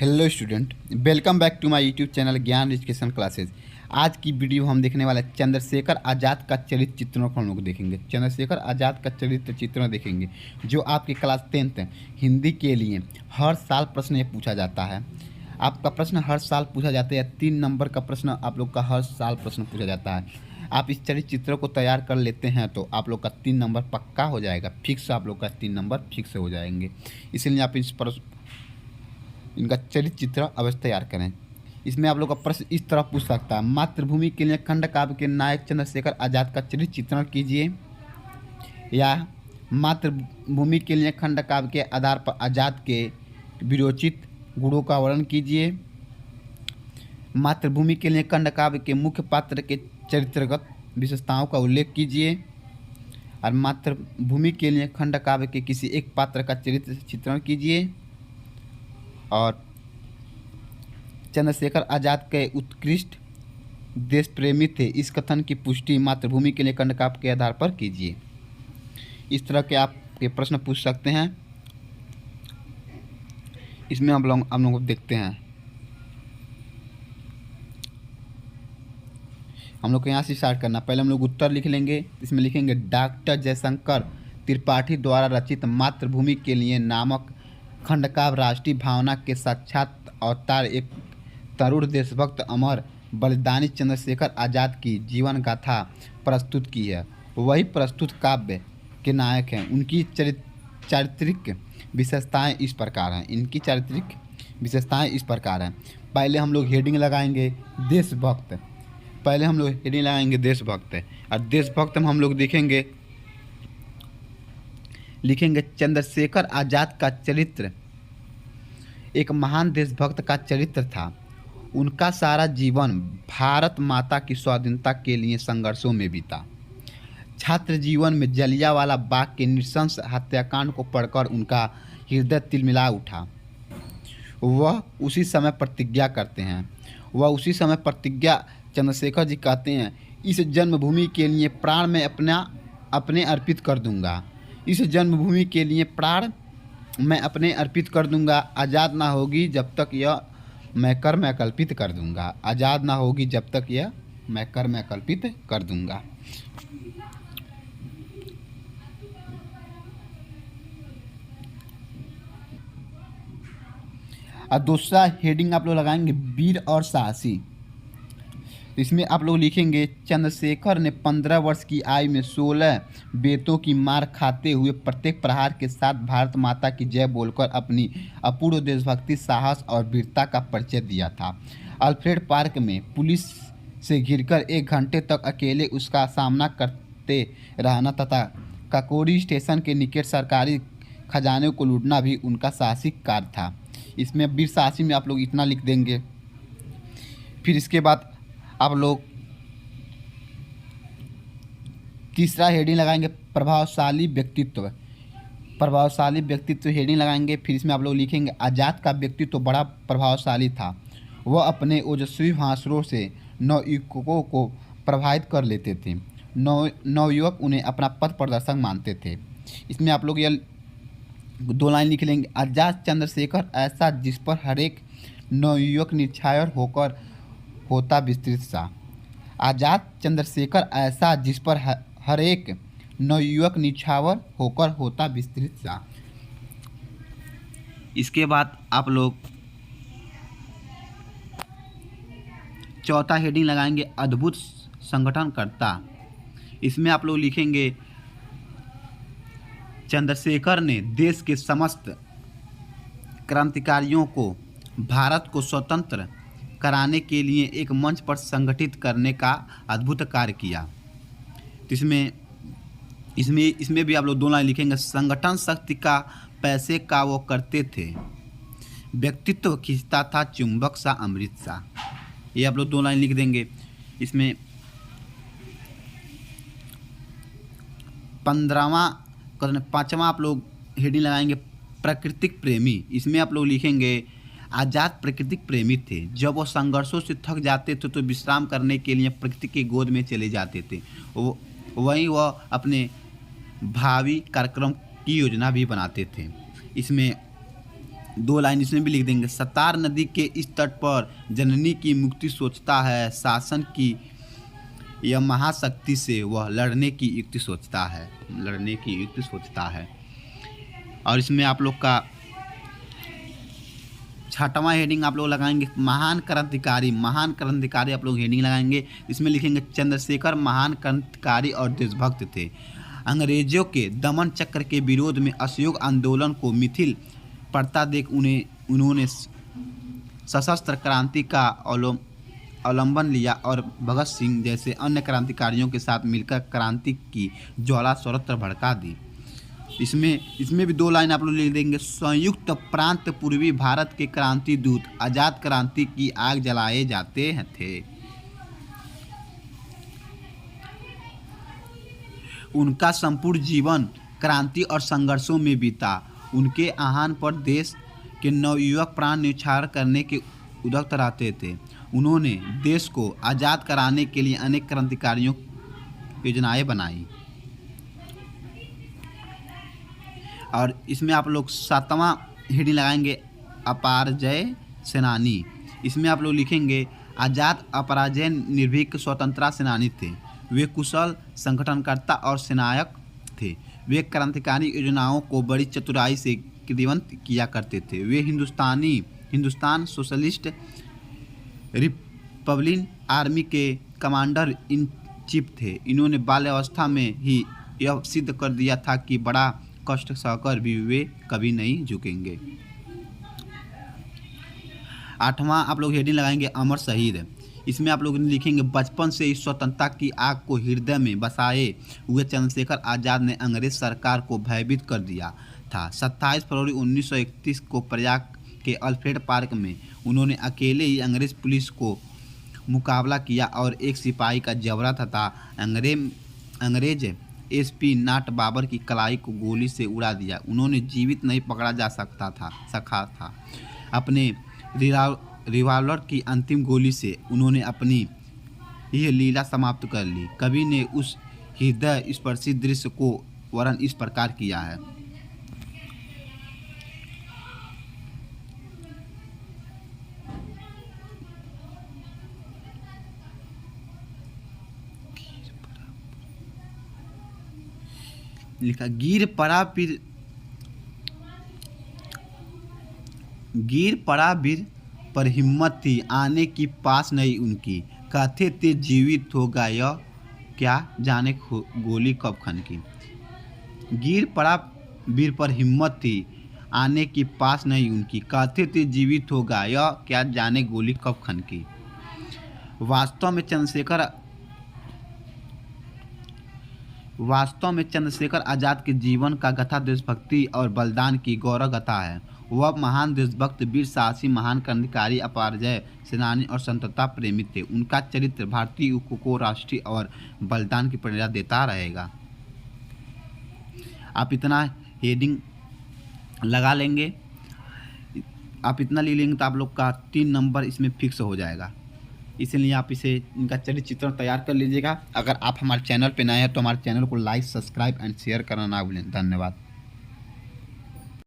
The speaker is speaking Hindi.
Hello student, welcome back to my YouTube channel Gyan Education Classes. आज की वीडियो हम देखने वाले चंद्रशेखर आज़ाद का चरित्र चित्रण को हम लोग देखेंगे। चंद्रशेखर आज़ाद का चरित्र चित्रण देखेंगे जो आपके क्लास 10th हिंदी के लिए हर साल प्रश्न ये पूछा जाता है। आपका प्रश्न हर साल पूछा जाता है। 3 नंबर का प्रश्न आप लोग का हर साल प्रश्न पूछा जाता है। आप इस चरित्र चित्र को तैयार कर लेते हैं तो आप लोग का 3 नंबर पक्का हो जाएगा, फिक्स। आप लोग का 3 नंबर फिक्स हो जाएंगे। इसलिए आप इनका चरित्र चित्र अवश्य तैयार करें। इसमें आप लोग का प्रश्न इस तरह पूछ सकता है, मातृभूमि के लिए खंड काव्य के नायक चंद्रशेखर आज़ाद का चरित्र चित्रण कीजिए, या मातृभूमि के लिए खंड काव्य के आधार पर आज़ाद के विरोचित गुणों का वर्णन कीजिए, मातृभूमि के लिए खंड काव्य के मुख्य पात्र के चरित्रगत विशेषताओं का उल्लेख कीजिए, और मातृभूमि के लिए खंड काव्य के किसी एक पात्र का चरित्र चित्रण कीजिए, और चंद्रशेखर आज़ाद के उत्कृष्ट देश प्रेमी थे, इस कथन की पुष्टि मातृभूमि के लिए खंड काव्य के आधार पर कीजिए। इस तरह के आपके प्रश्न पूछ सकते हैं। इसमें हम लोग देखते हैं। हम लोग को यहाँ से स्टार्ट करना। पहले हम लोग उत्तर लिख लेंगे। इसमें लिखेंगे डॉक्टर जयशंकर त्रिपाठी द्वारा रचित मातृभूमि के लिए नामक खंडकाव्य राष्ट्रीय भावना के साक्षात अवतार, एक तरुण देशभक्त अमर बलिदानी चंद्रशेखर आज़ाद की जीवन गाथा प्रस्तुत की है। वही प्रस्तुत काव्य के नायक हैं। उनकी चारित्रिक विशेषताएं इस प्रकार हैं। पहले हम लोग हेडिंग लगाएंगे देशभक्त। और देशभक्त में हम लोग लिखेंगे चंद्रशेखर आज़ाद का चरित्र एक महान देशभक्त का चरित्र था। उनका सारा जीवन भारत माता की स्वाधीनता के लिए संघर्षों में बीता। छात्र जीवन में जलियांवाला बाग के नृशंस हत्याकांड को पढ़कर उनका हृदय तिलमिला उठा। वह उसी समय प्रतिज्ञा चंद्रशेखर जी कहते हैं, इस जन्मभूमि के लिए प्राण में अपने अर्पित कर दूंगा। इस जन्मभूमि के लिए प्राण मैं अपने अर्पित कर दूंगा। आज़ाद ना होगी जब तक यह मैं कर मैं कल्पित कर दूंगा। आज़ाद ना होगी जब तक यह मैं कर मैं कल्पित कर दूंगा। और दूसरा हेडिंग आप लोग लगाएंगे वीर और साहसी। इसमें आप लोग लिखेंगे चंद्रशेखर ने 15 वर्ष की आयु में 16 बेतों की मार खाते हुए प्रत्येक प्रहार के साथ भारत माता की जय बोलकर अपनी अपूर्व देशभक्ति, साहस और वीरता का परिचय दिया था। अल्फ्रेड पार्क में पुलिस से घिरकर 1 घंटे तक अकेले उसका सामना करते रहना तथा काकोरी स्टेशन के निकट सरकारी खजाने को लूटना भी उनका साहसिक कार्य था। इसमें वीर साहसी में आप लोग इतना लिख देंगे। फिर इसके बाद आप लोग तीसरा हेडिंग लगाएंगे प्रभावशाली व्यक्तित्व हेडिंग लगाएंगे। फिर इसमें आप लोग लिखेंगे आज़ाद का व्यक्तित्व बड़ा प्रभावशाली था। वह अपने ओजस्वी भाषणों से नवयुवकों को प्रभावित कर लेते थे। नवयुवक उन्हें अपना पथ प्रदर्शक मानते थे। इसमें आप लोग यह 2 लाइन लिख लेंगे, आज़ाद चंद्रशेखर ऐसा जिस पर हर एक नवयुवक निछावर होकर होता विस्तृत सा। आज़ाद चंद्रशेखर ऐसा जिस पर हर एक नवयुवक निछावर होकर होता विस्तृत सा। इसके बाद आप लोग चौथा हेडिंग लगाएंगे अद्भुत संगठनकर्ता। इसमें आप लोग लिखेंगे चंद्रशेखर ने देश के समस्त क्रांतिकारियों को भारत को स्वतंत्र कराने के लिए एक मंच पर संगठित करने का अद्भुत कार्य किया। तो इसमें भी आप लोग 2 लाइन लिखेंगे, संगठन शक्ति का पैसे का वो करते थे, व्यक्तित्व खींचता था चुंबक सा अमृत सा। ये आप लोग 2 लाइन लिख देंगे। इसमें 5वां आप लोग हेडिंग लगाएंगे प्राकृतिक प्रेमी। इसमें आप लोग लिखेंगे आज़ाद प्राकृतिक प्रेमी थे। जब वो संघर्षों से थक जाते थे तो विश्राम करने के लिए प्रकृति की गोद में चले जाते थे। वहीं वह अपने भावी कार्यक्रम की योजना भी बनाते थे। इसमें दो लाइन इसमें भी लिख देंगे। सतार नदी के इस तट पर जननी की मुक्ति सोचता है, शासन की यह महाशक्ति से वह लड़ने की युक्ति सोचता है, लड़ने की युक्ति सोचता है। और इसमें आप लोग का छठवां हेडिंग आप लोग लगाएंगे महान क्रांतिकारी। महान क्रांतिकारी आप लोग हेडिंग लगाएंगे। इसमें लिखेंगे चंद्रशेखर महान क्रांतिकारी और देशभक्त थे। अंग्रेजों के दमन चक्र के विरोध में असहयोग आंदोलन को मिथिल पड़ता देख उन्होंने सशस्त्र क्रांति का अवलंबन लिया और भगत सिंह जैसे अन्य क्रांतिकारियों के साथ मिलकर क्रांति की ज्वाला सर्वत्र भड़का दी। इसमें भी दो लाइन आप लोग लिख देंगे। संयुक्त प्रांत पूर्वी भारत के क्रांति दूत आजाद क्रांति की आग जलाए जाते थे। उनका संपूर्ण जीवन क्रांति और संघर्षों में बीता। उनके आह्वान पर देश के नवयुवक प्राण न्यौछावर करने के उद्युक्त रहते थे। उन्होंने देश को आज़ाद कराने के लिए अनेक क्रांतिकारियों योजनाएं बनाई। और इसमें आप लोग सातवां हेडिंग लगाएंगे अपराजय सेनानी। इसमें आप लोग लिखेंगे आज़ाद अपराजय निर्भीक स्वतंत्रता सेनानी थे। वे कुशल संगठनकर्ता और सेनायक थे। वे क्रांतिकारी योजनाओं को बड़ी चतुराई से क्रियान्वित किया करते थे। वे हिंदुस्तान सोशलिस्ट रिपब्लिकन आर्मी के कमांडर इन चीफ थे। इन्होंने बाल्यावस्था में ही यह सिद्ध कर दिया था कि बड़ा कष्ट सहकर भी वे कभी नहीं झुकेंगे। आठवां आप लोग हेडिंग लगाएंगे अमर शहीद। इसमें आप लोग लिखेंगे बचपन से इस स्वतंत्रता की आग को हृदय में बसाए हुए चंद्रशेखर आज़ाद ने अंग्रेज सरकार को भयभीत कर दिया था। 27 फरवरी 1931 को प्रयाग के अल्फ्रेड पार्क में उन्होंने अकेले ही अंग्रेज पुलिस को मुकाबला किया और एक सिपाही का जबड़ा तथा अंग्रेज एसपी नाट बाबर की कलाई को गोली से उड़ा दिया। उन्होंने जीवित नहीं पकड़ा जा सका था। अपने रिवॉल्वर की अंतिम गोली से उन्होंने अपनी यह लीला समाप्त कर ली। कवि ने उस हृदय स्पर्शी दृश्य को वर्णन इस प्रकार किया है। लिखा गिर पड़ा वीर पर हिम्मत थी आने की पास नहीं उनकी। कहते थे जीवित होगा यह क्या जाने गोली कब खनकी। गिर पड़ा वीर पर हिम्मत थी आने की पास नहीं उनकी। कहते थे जीवित होगा यह क्या जाने गोली कब खनकी। वास्तव में चंद्रशेखर आज़ाद के जीवन का गाथा देशभक्ति और बलिदान की गौरव गाथा है। वह महान देशभक्त, वीर साहसी, महान क्रांतिकारी, अपराजय सेनानी और स्वतंत्रता प्रेमी थे। उनका चरित्र भारतीय युवकों को राष्ट्रीय और बलिदान की प्रेरणा देता रहेगा। आप इतना हेडिंग लगा लेंगे, आप इतना ले लेंगे तो आप लोग का 3 नंबर इसमें फिक्स हो जाएगा। इसलिए आप इनका चरित्र चित्रण तैयार कर लीजिएगा। अगर आप हमारे चैनल पर नए हैं तो हमारे चैनल को लाइक, सब्सक्राइब एंड शेयर करना ना भूलें। धन्यवाद।